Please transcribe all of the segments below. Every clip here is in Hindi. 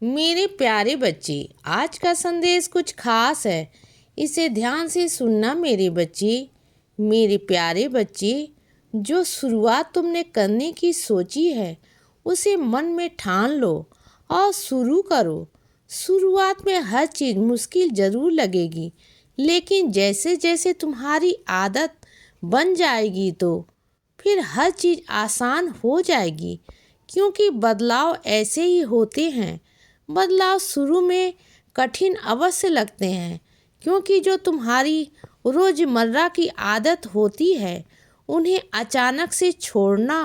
मेरे प्यारे बच्चे, आज का संदेश कुछ खास है। इसे ध्यान से सुनना मेरे बच्चे। मेरे प्यारे बच्चे, जो शुरुआत तुमने करने की सोची है उसे मन में ठान लो और शुरू करो। शुरुआत में हर चीज़ मुश्किल ज़रूर लगेगी, लेकिन जैसे जैसे तुम्हारी आदत बन जाएगी तो फिर हर चीज़ आसान हो जाएगी, क्योंकि बदलाव ऐसे ही होते हैं। बदलाव शुरू में कठिन अवश्य लगते हैं, क्योंकि जो तुम्हारी रोज़मर्रा की आदत होती है उन्हें अचानक से छोड़ना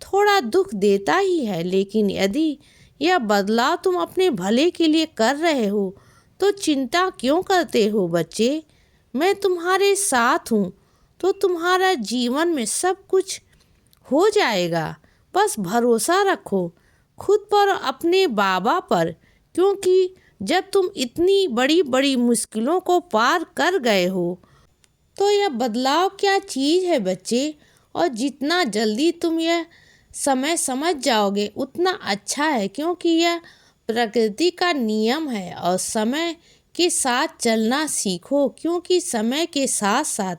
थोड़ा दुख देता ही है। लेकिन यदि यह बदलाव तुम अपने भले के लिए कर रहे हो तो चिंता क्यों करते हो बच्चे। मैं तुम्हारे साथ हूँ, तो तुम्हारा जीवन में सब कुछ हो जाएगा। बस भरोसा रखो खुद पर, अपने बाबा पर, क्योंकि जब तुम इतनी बड़ी बड़ी मुश्किलों को पार कर गए हो तो यह बदलाव क्या चीज़ है बच्चे। और जितना जल्दी तुम यह समय समझ जाओगे उतना अच्छा है, क्योंकि यह प्रकृति का नियम है। और समय के साथ चलना सीखो, क्योंकि समय के साथ साथ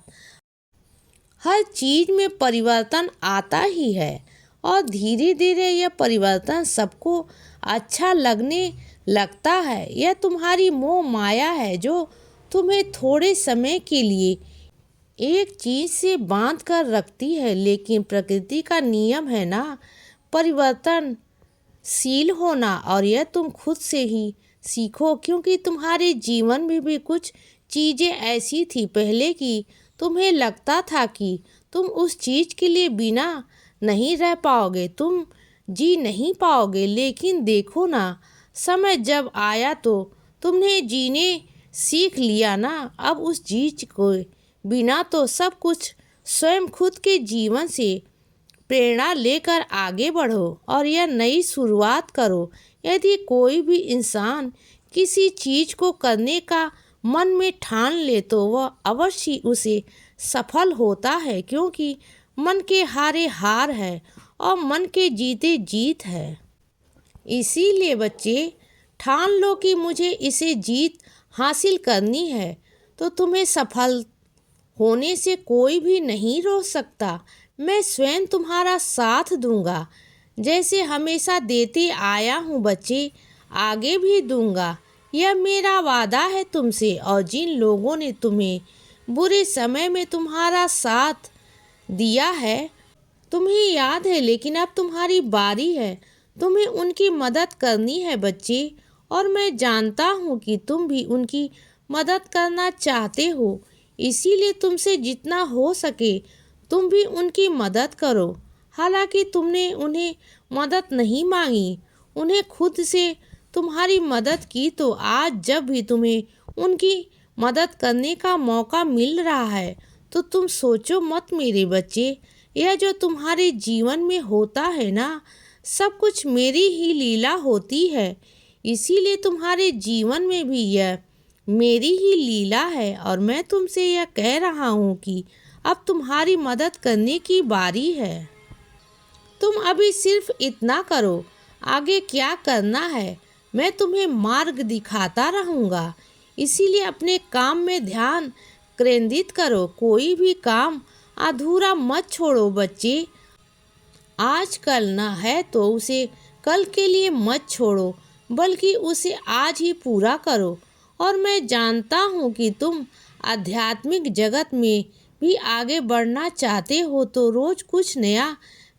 हर चीज़ में परिवर्तन आता ही है। और धीरे धीरे यह परिवर्तन सबको अच्छा लगने लगता है। यह तुम्हारी मोह माया है जो तुम्हें थोड़े समय के लिए एक चीज़ से बांध कर रखती है। लेकिन प्रकृति का नियम है ना, परिवर्तनशील होना। और यह तुम खुद से ही सीखो, क्योंकि तुम्हारे जीवन में भी कुछ चीज़ें ऐसी थी पहले कि तुम्हें लगता था कि तुम उस चीज़ के लिए बिना नहीं रह पाओगे, तुम जी नहीं पाओगे। लेकिन देखो ना, समय जब आया तो तुमने जीने सीख लिया ना। अब उस चीज़ को बिना तो सब कुछ स्वयं खुद के जीवन से प्रेरणा लेकर आगे बढ़ो और यह नई शुरुआत करो। यदि कोई भी इंसान किसी चीज़ को करने का मन में ठान ले तो वह अवश्य उसे सफल होता है, क्योंकि मन के हारे हार है और मन के जीते जीत है। इसीलिए बच्चे, ठान लो कि मुझे इसे जीत हासिल करनी है, तो तुम्हें सफल होने से कोई भी नहीं रोक सकता। मैं स्वयं तुम्हारा साथ दूंगा, जैसे हमेशा देते आया हूँ बच्चे, आगे भी दूंगा। यह मेरा वादा है तुमसे। और जिन लोगों ने तुम्हें बुरे समय में तुम्हारा साथ दिया है, तुम्हें याद है, लेकिन अब तुम्हारी बारी है। तुम्हें उनकी मदद करनी है बच्चे। और मैं जानता हूँ कि तुम भी उनकी मदद करना चाहते हो, इसीलिए तुमसे जितना हो सके तुम भी उनकी मदद करो। हालांकि तुमने उन्हें मदद नहीं मांगी, उन्हें खुद से तुम्हारी मदद की, तो आज जब भी तुम्हें उनकी मदद करने का मौका मिल रहा है तो तुम सोचो मत मेरे बच्चे, यह जो तुम्हारे जीवन में होता है ना, सब कुछ मेरी ही लीला होती है। इसीलिए तुम्हारे जीवन में भी यह मेरी ही लीला है। और मैं तुमसे यह कह रहा हूँ कि अब तुम्हारी मदद करने की बारी है। तुम अभी सिर्फ इतना करो, आगे क्या करना है मैं तुम्हें मार्ग दिखाता रहूँगा। इसीलिए अपने काम में ध्यान केंद्रित करो, कोई भी काम अधूरा मत छोड़ो बच्चे। आज कल ना है तो उसे कल के लिए मत छोड़ो, बल्कि उसे आज ही पूरा करो। और मैं जानता हूँ कि तुम आध्यात्मिक जगत में भी आगे बढ़ना चाहते हो, तो रोज़ कुछ नया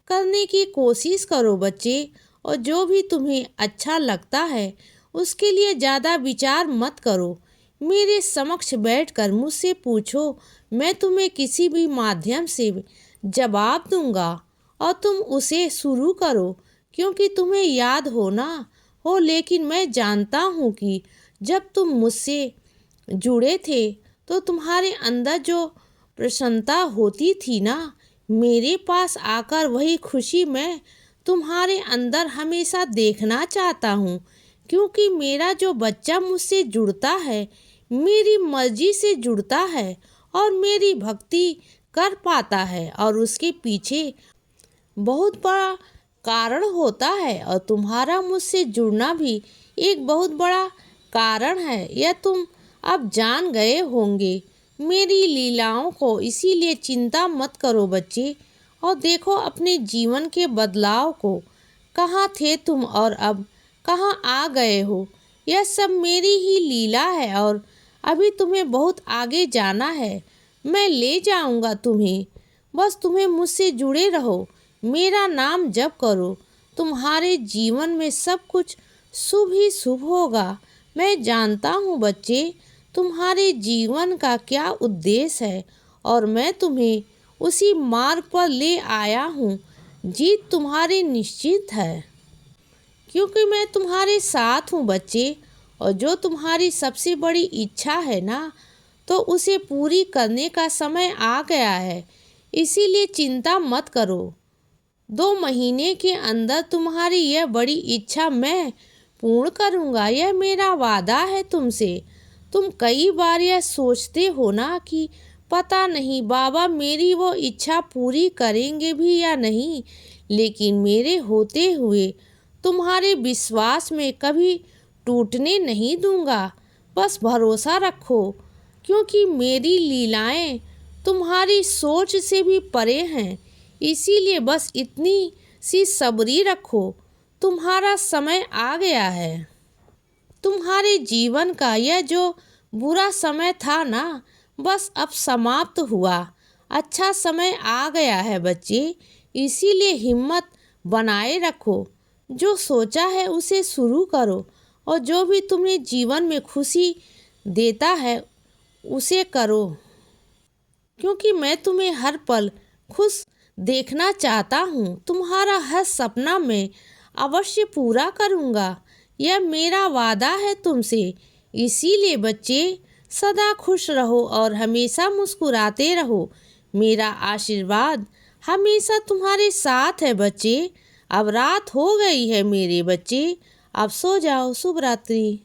करने की कोशिश करो बच्चे। और जो भी तुम्हें अच्छा लगता है उसके लिए ज़्यादा विचार मत करो। मेरे समक्ष बैठकर मुझसे पूछो, मैं तुम्हें किसी भी माध्यम से जवाब दूंगा और तुम उसे शुरू करो, क्योंकि तुम्हें याद होना हो। लेकिन मैं जानता हूँ कि जब तुम मुझसे जुड़े थे तो तुम्हारे अंदर जो प्रसन्नता होती थी ना, मेरे पास आकर वही खुशी मैं तुम्हारे अंदर हमेशा देखना चाहता हूँ। क्योंकि मेरा जो बच्चा मुझसे जुड़ता है, मेरी मर्जी से जुड़ता है और मेरी भक्ति कर पाता है, और उसके पीछे बहुत बड़ा कारण होता है और तुम्हारा मुझसे जुड़ना भी एक बहुत बड़ा कारण है। यह तुम अब जान गए होंगे मेरी लीलाओं को, इसीलिए चिंता मत करो बच्चे। और देखो अपने जीवन के बदलाव को, कहाँ थे तुम और अब कहाँ आ गए हो। यह सब मेरी ही लीला है और अभी तुम्हें बहुत आगे जाना है। मैं ले जाऊंगा तुम्हें, बस तुम्हें मुझसे जुड़े रहो, मेरा नाम जप करो। तुम्हारे जीवन में सब कुछ शुभ ही शुभ होगा। मैं जानता हूँ बच्चे, तुम्हारे जीवन का क्या उद्देश्य है और मैं तुम्हें उसी मार्ग पर ले आया हूँ। जीत तुम्हारी निश्चित है, क्योंकि मैं तुम्हारे साथ हूँ बच्चे। और जो तुम्हारी सबसे बड़ी इच्छा है ना, तो उसे पूरी करने का समय आ गया है, इसीलिए चिंता मत करो। 2 महीने के अंदर तुम्हारी यह बड़ी इच्छा मैं पूर्ण करूँगा, यह मेरा वादा है तुमसे। तुम कई बार यह सोचते हो ना कि पता नहीं बाबा मेरी वो इच्छा पूरी करेंगे भी या नहीं, लेकिन मेरे होते हुए तुम्हारे विश्वास में कभी टूटने नहीं दूंगा। बस भरोसा रखो, क्योंकि मेरी लीलाएं तुम्हारी सोच से भी परे हैं। इसीलिए बस इतनी सी सब्री रखो, तुम्हारा समय आ गया है। तुम्हारे जीवन का यह जो बुरा समय था ना, बस अब समाप्त हुआ। अच्छा समय आ गया है बच्चे, इसीलिए हिम्मत बनाए रखो। जो सोचा है उसे शुरू करो और जो भी तुम्हें जीवन में खुशी देता है उसे करो, क्योंकि मैं तुम्हें हर पल खुश देखना चाहता हूँ। तुम्हारा हर सपना मैं अवश्य पूरा करूँगा, यह मेरा वादा है तुमसे। इसीलिए बच्चे सदा खुश रहो और हमेशा मुस्कुराते रहो। मेरा आशीर्वाद हमेशा तुम्हारे साथ है बच्चे। अब रात हो गई है मेरे बच्चे, अब सो जाओ। शुभ रात्रि।